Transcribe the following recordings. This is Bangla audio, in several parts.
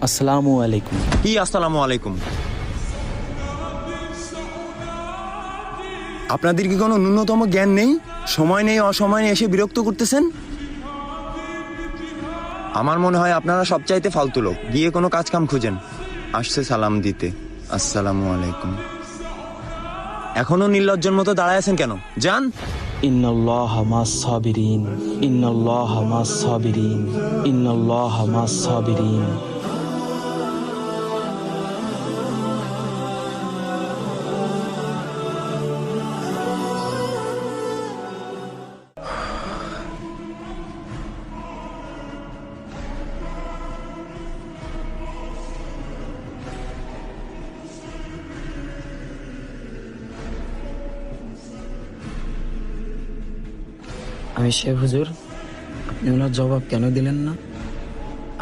আসসালামু আলাইকুম। কি আসসালামু আলাইকুম? আপনাদের কি কোনো ন্যূনতম জ্ঞান নেই? সময় নেই, অসময় নেই, এসে বিরক্ত করতেছেন। আমার মনে হয় আপনারা সবচাইতে ফালতু লোক। গিয়ে কোনো কাজ কাম খুঁজেন। আসছে সালাম দিতে। আসসালামু আলাইকুম। এখনো নির্লজ্জের মতো দাঁড়ায় আছেন কেন? যান। ইন্নাল্লাহা মাস সাবিরিন, ইন্নাল্লাহা মাস সাবিরিন, ইন্নাল্লাহা মাস সাবিরিন। আমি শেখ হুজুর, আপনি ওনার জবাব কেন দিলেন না?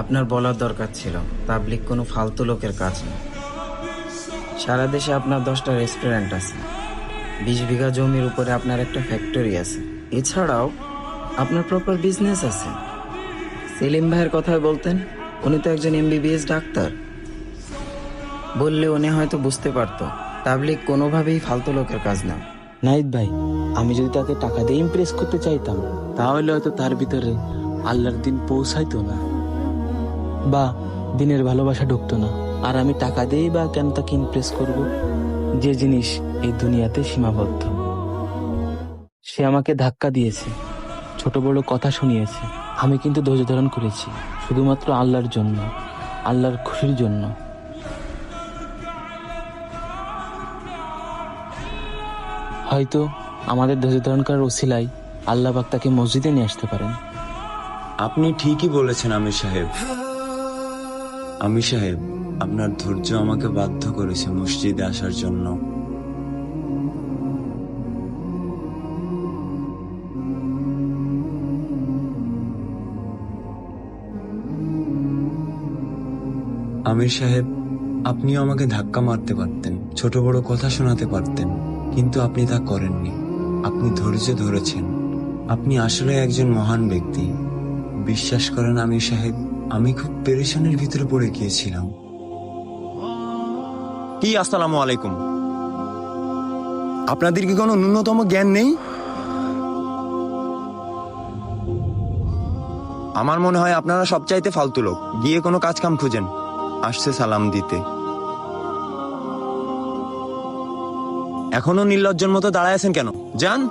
আপনার বলার দরকার ছিল তাবলিগ কোনো ফালতু লোকের কাজ না। সারা দেশে আপনার 10টা রেস্টুরেন্ট আছে, 20 বিঘা জমির উপরে আপনার একটা ফ্যাক্টরি আছে, এছাড়াও আপনার প্রপার বিজনেস আছে। সেলিম ভাইয়ের কথায় বলতেন, উনি তো একজন MBBS ডাক্তার। বললে উনি হয়তো বুঝতে পারতো তাবলিগ কোনোভাবেই ফালতু লোকের কাজ না। নাহিদ ভাই, আমি যদি তাকে টাকা দিয়ে ইমপ্রেস করতে চাইতাম, তাহলে হয়তো তার ভিতরে আল্লাহর দিন পৌঁছাইতো না, বা দিনের ভালোবাসা ঢুকতো না। আর আমি টাকা দিয়েই বা কেন তাকে ইমপ্রেস করব, যে জিনিস এই দুনিয়াতে সীমাবদ্ধ। সে আমাকে ধাক্কা দিয়েছে, ছোট বড় কথা শুনিয়েছে, আমি কিন্তু ধৈর্য ধারণ করেছি, শুধুমাত্র আল্লাহর জন্য, আল্লাহর খুশির জন্য। হয়তো আমাদের ধৈর্য ধারণ করার ওসিলায় আল্লাহ পাক তাকে মসজিদে নিয়ে আসতে পারেন। আপনি ঠিকই বলেছেন আমির সাহেব। আমির সাহেব, আপনার ধৈর্য আমাকে বাধ্য করেছে মসজিদে আসার জন্য। আমির সাহেব, আপনিও আমাকে ধাক্কা মারতে পারতেন, ছোট বড় কথা শোনাতে পারতেন, কিন্তু আপনি তা করেননি। আপনি ধৈর্য ধরেছেন। আপনি আসলে একজন মহান ব্যক্তি। বিশ্বাস করেন আমির সাহেব, আমি খুব পেরেশানির ভিতরে পড়ে গিয়েছিলাম। কি আসসালামু আলাইকুম? আপনাদের কি কোনো ন্যূনতম জ্ঞান নেই? আমার মনে হয় আপনারা সবচাইতে ফালতু লোক। গিয়ে কোনো কাজ কাম খুঁজেন। আসছে সালাম দিতে। এখনো নির্লজ্জের মতো দাঁড়ায় আছেন কেন? যান।